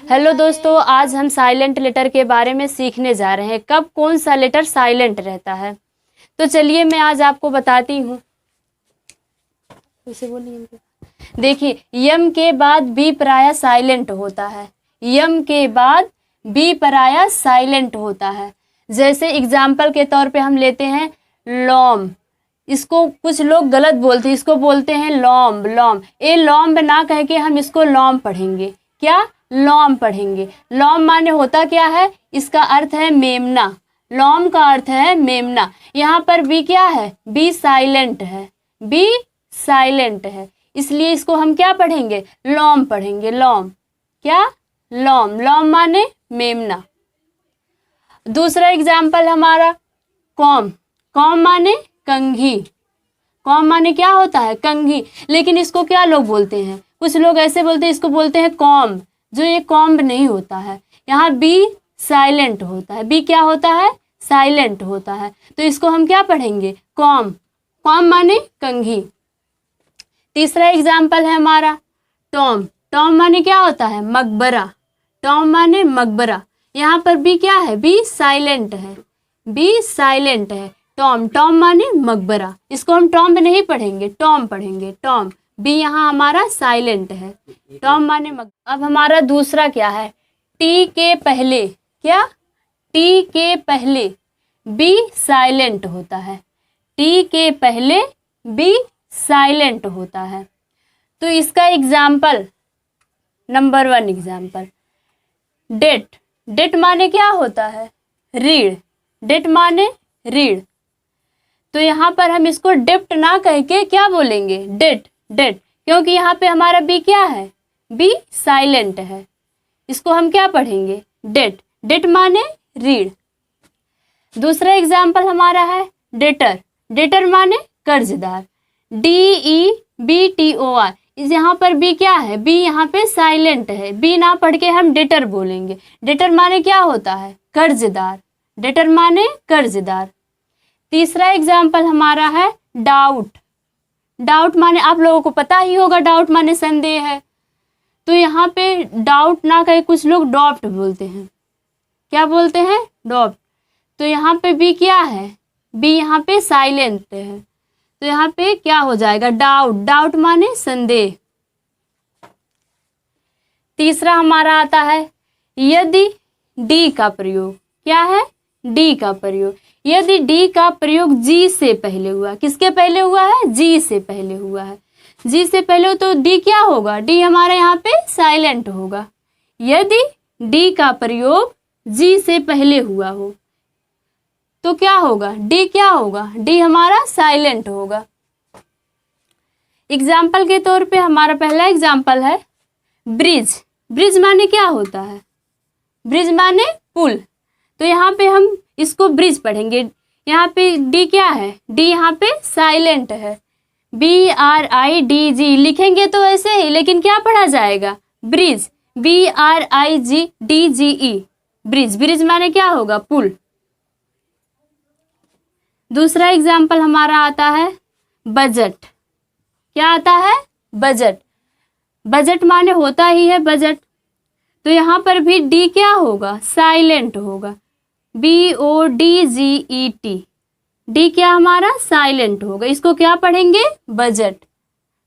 Hello दोस्तों, आज हम साइलेंट लेटर के बारे में सीखने जा रहे हैं। कब कौन सा लेटर साइलेंट रहता है, तो चलिए मैं आज आपको बताती हूँ। उसे बोलिए, देखिए, यम के बाद बी पराया साइलेंट होता है। यम के बाद बी पराया साइलेंट होता है। जैसे एग्जाम्पल के तौर पे हम लेते हैं लॉम। इसको कुछ लोग गलत बोलते हैं, इसको बोलते हैं लॉम्ब। लॉम्ब, ये लॉम्ब ना कह के हम इसको लॉम पढ़ेंगे। क्या? लॉम पढ़ेंगे। लॉम माने होता क्या है? इसका अर्थ है मेमना। लॉम का अर्थ है मेमना। यहाँ पर बी क्या है? बी साइलेंट है। बी साइलेंट है, इसलिए इसको हम क्या पढ़ेंगे? लॉम पढ़ेंगे। लॉम, क्या? लॉम। लॉम माने मेमना। दूसरा एग्जाम्पल हमारा कॉम। कॉम माने कंघी। कॉम माने क्या होता है? कंघी। लेकिन इसको क्या लोग बोलते हैं? कुछ लोग ऐसे बोलते हैं, इसको बोलते हैं कॉम्ब, जो ये कॉम्ब नहीं होता है। यहाँ बी साइलेंट होता है। बी क्या होता है? साइलेंट होता है। तो इसको हम क्या पढ़ेंगे? कॉम। कॉम माने कंघी। तीसरा एग्जाम्पल है हमारा टॉम। टॉम माने क्या होता है? मकबरा। टॉम माने मकबरा। यहाँ पर बी क्या है? बी साइलेंट है। बी साइलेंट है। टॉम। टॉम माने मकबरा। इसको हम टॉम्ब नहीं पढ़ेंगे, टॉम पढ़ेंगे। टॉम। बी यहाँ हमारा साइलेंट है। टॉम माने मकबरा। अब हमारा दूसरा क्या है? टी के पहले। क्या? टी के पहले बी साइलेंट होता है। टी के पहले बी साइलेंट होता है। तो इसका example, number 1 example date. Date माने क्या होता है? रीढ़। डेट माने रीढ़। तो यहाँ पर हम इसको डेप्ट ना कह के क्या बोलेंगे? डेट। डेट, क्योंकि यहाँ पे हमारा बी क्या है? बी साइलेंट है। इसको हम क्या पढ़ेंगे? डेट। डेट माने रीढ़। दूसरा एग्जाम्पल हमारा है डेटर। डेटर माने कर्जदार। DEBTOR। इस यहाँ पर बी क्या है? बी यहाँ पे साइलेंट है। बी ना पढ़ के हम डेटर बोलेंगे। डेटर माने क्या होता है? कर्जदार। डेटर माने कर्जदार। तीसरा एग्जाम्पल हमारा है डाउट। डाउट माने आप लोगों को पता ही होगा, डाउट माने संदेह है। तो यहाँ पे डाउट ना कहे कुछ लोग डॉप्ट बोलते हैं। क्या बोलते हैं? डॉप्ट। तो यहाँ पे बी क्या है? बी यहाँ पे साइलेंट है। तो यहाँ पे क्या हो जाएगा? डाउट। डाउट माने संदेह। तीसरा हमारा आता है यदि डी का प्रयोग। क्या है? डी का प्रयोग। यदि डी का प्रयोग जी से पहले हुआ। किसके पहले हुआ है? जी से पहले हुआ है। जी से पहले हो तो डी क्या होगा? डी हमारे यहाँ पे साइलेंट होगा। यदि डी का प्रयोग जी से पहले हुआ हो तो क्या होगा? डी क्या होगा? डी हमारा साइलेंट होगा। एग्जाम्पल के तौर पे हमारा पहला एग्जाम्पल है ब्रिज। ब्रिज माने क्या होता है? ब्रिज माने पुल। तो यहाँ पे हम इसको ब्रिज पढ़ेंगे। यहाँ पे डी क्या है? डी यहाँ पे साइलेंट है। BRIDG लिखेंगे तो ऐसे ही, लेकिन क्या पढ़ा जाएगा? ब्रिज। BRIGDGE। ब्रिज। ब्रिज माने क्या होगा? पुल। दूसरा एग्जाम्पल हमारा आता है बजट। क्या आता है? बजट। बजट माने होता ही है बजट। तो यहाँ पर भी डी क्या होगा? साइलेंट होगा। BODGET। डी क्या हमारा? साइलेंट होगा। इसको क्या पढ़ेंगे? बजट।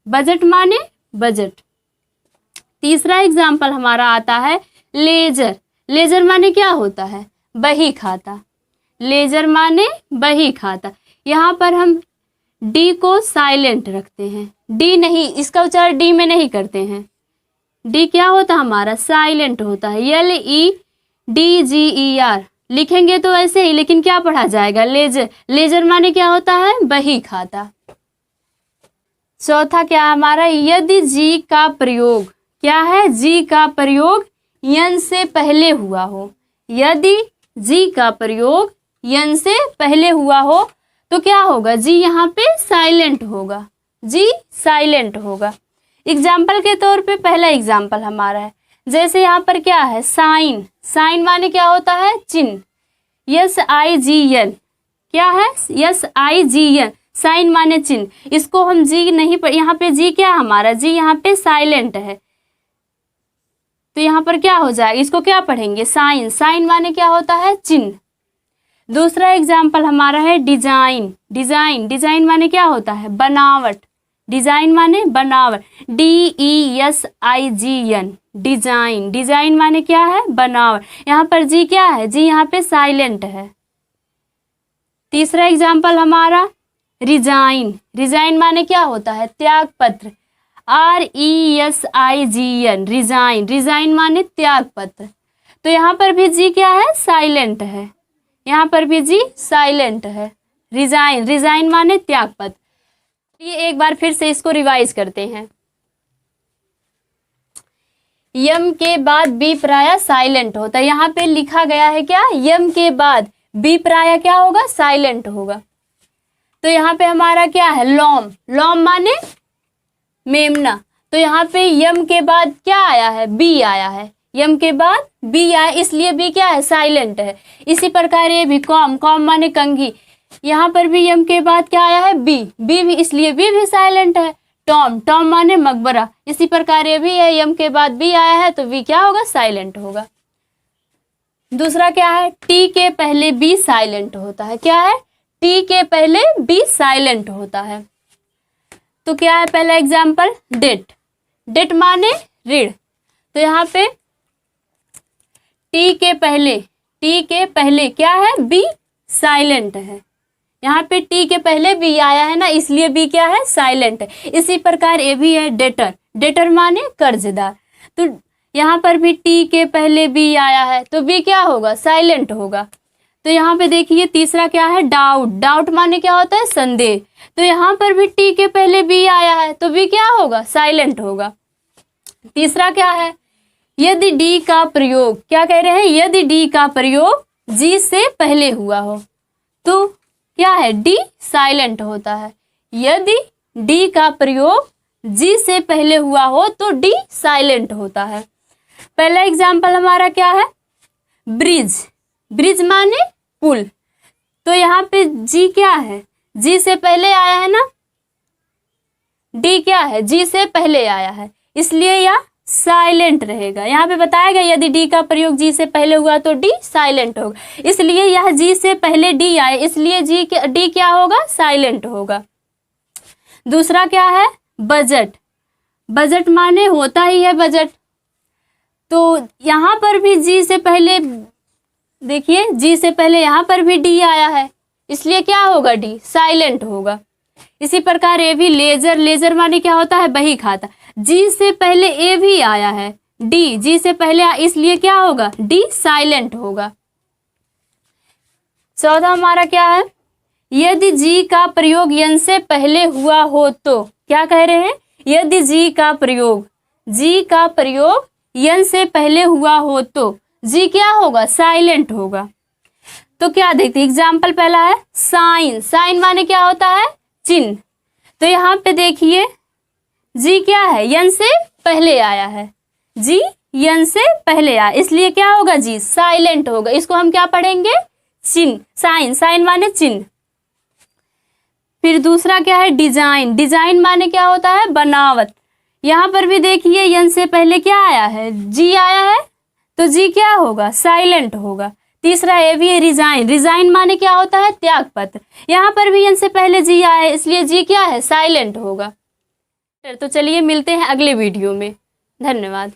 बजट माने बजट। तीसरा एग्जाम्पल हमारा आता है लेजर। लेजर माने क्या होता है? बही खाता। लेजर माने बही खाता। यहाँ पर हम डी को साइलेंट रखते हैं। डी नहीं, इसका उच्चारण डी में नहीं करते हैं। डी क्या होता है हमारा? साइलेंट होता है। LEDGER लिखेंगे तो ऐसे ही, लेकिन क्या पढ़ा जाएगा? लेजर। लेजर माने क्या होता है? बही खाता। चौथा क्या हमारा? यदि जी का प्रयोग। क्या है? जी का प्रयोग यन से पहले हुआ हो। यदि जी का प्रयोग यन से पहले हुआ हो तो क्या होगा? जी यहाँ पे साइलेंट होगा। जी साइलेंट होगा। एग्जाम्पल के तौर पे पहला एग्जाम्पल हमारा है, जैसे यहाँ पर क्या है? साइन। साइन माने क्या होता है? चिन्ह। SIGN। क्या है? SIGN। साइन माने चिन्ह। इसको हम जी नहीं पर, यहाँ पे जी क्या हमारा? जी यहाँ पे साइलेंट है। तो यहाँ पर क्या हो जाएगा, इसको क्या पढ़ेंगे, साइन। साइन माने क्या होता है, चिन्ह। दूसरा एग्जाम्पल हमारा है डिजाइन। डिजाइन, डिजाइन माने क्या होता है, बनावट। डिजाइन माने बनावट, DESIGN, डिजाइन। डिजाइन माने क्या है, बनावट। यहाँ पर जी क्या है, जी यहाँ पे साइलेंट है। तीसरा एग्जाम्पल हमारा रिजाइन। रिजाइन माने क्या होता है, त्याग पत्र, RESIGN, रिजाइन। रिजाइन माने त्याग पत्र। तो यहाँ पर भी जी क्या है, साइलेंट है। यहाँ पर भी जी साइलेंट है। रिजाइन, रिजाइन माने त्याग पत्र। ये एक बार फिर से इसको रिवाइज करते हैं। यम के बाद बी प्राय साइलेंट होता है। यहाँ पे लिखा गया है क्या, यम के बाद बी प्राय क्या होगा, साइलेंट होगा। तो यहाँ पे हमारा क्या है, लॉम। लॉम माने मेमना। तो यहाँ पे यम के बाद क्या आया है, बी आया है। यम के बाद बी आया, इसलिए बी क्या है, साइलेंट है। इसी प्रकार ये भी कॉम। कॉम माने कंघी। यहाँ पर भी यम के बाद क्या आया है, बी। बी भी, इसलिए बी भी साइलेंट है। टॉम। टॉम माने मकबरा। इसी प्रकार ये भी है, यम के बाद बी आया है तो बी क्या होगा, साइलेंट होगा। दूसरा क्या है, टी के पहले बी साइलेंट होता है। क्या है, टी के पहले बी साइलेंट होता है। तो क्या है पहला एग्जाम्पल, डेट। डेट माने ऋण। तो यहाँ पे टी के पहले क्या है, बी साइलेंट है। यहाँ पे टी के पहले बी आया है ना, इसलिए बी क्या है, साइलेंट है। इसी प्रकार ये भी है डेटर। डेटर माने कर्जदार। तो यहाँ पर भी टी के पहले बी आया है तो बी क्या होगा, साइलेंट होगा। तो यहाँ पे देखिए तीसरा क्या है, डाउट। डाउट माने क्या होता है, संदेह। तो यहाँ पर भी टी के पहले बी आया है तो बी क्या होगा, साइलेंट होगा। तीसरा क्या है, यदि डी का प्रयोग, क्या कह रहे हैं, यदि डी का प्रयोग जी से पहले हुआ हो तो क्या है, डी साइलेंट होता है। यदि डी का प्रयोग जी से पहले हुआ हो तो डी साइलेंट होता है। पहला एग्जाम्पल हमारा क्या है, ब्रिज। ब्रिज माने पुल। तो यहाँ पे जी क्या है, जी से पहले आया है ना, डी क्या है, जी से पहले आया है, इसलिए यह साइलेंट रहेगा। यहाँ पे बताया गया यदि डी का प्रयोग जी से पहले हुआ तो डी साइलेंट होगा, इसलिए यह जी से पहले डी आए, इसलिए डी क्या होगा, साइलेंट होगा। दूसरा क्या है, बजट। बजट माने होता ही है बजट। तो यहाँ पर भी जी से पहले, देखिए जी से पहले यहाँ पर भी डी आया है, इसलिए क्या होगा, डी साइलेंट होगा। इसी प्रकार ए भी लेजर। लेजर माने क्या होता है, बही खाता। जी से पहले ए भी आया है, डी जी से पहले इसलिए क्या होगा, डी साइलेंट होगा। चौथा हमारा क्या है, यदि जी का प्रयोग यन से पहले हुआ हो तो, क्या कह रहे हैं, यदि जी का प्रयोग यन से पहले हुआ हो तो जी क्या होगा, साइलेंट होगा। तो क्या देखते हैं, एग्जाम्पल पहला है साइन। साइन माने क्या होता है, चिन्ह। तो यहाँ पे देखिए जी क्या है, यन से पहले आया है, जी यन से पहले आया, इसलिए क्या होगा, जी साइलेंट होगा। इसको हम क्या पढ़ेंगे, चिन्ह। साइन, साइन माने चिन्ह। फिर दूसरा क्या है, डिजाइन। डिजाइन माने क्या होता है, बनावट। यहाँ पर भी देखिए यन से पहले क्या आया है, जी आया है, तो जी क्या होगा, साइलेंट होगा। तीसरा ए भी है रिजाइन। रिजाइन माने क्या होता है, त्याग पत्र। यहाँ पर भी यन से पहले जी आया है, इसलिए जी क्या है, साइलेंट होगा। तो चलिए मिलते हैं अगले वीडियो में। धन्यवाद।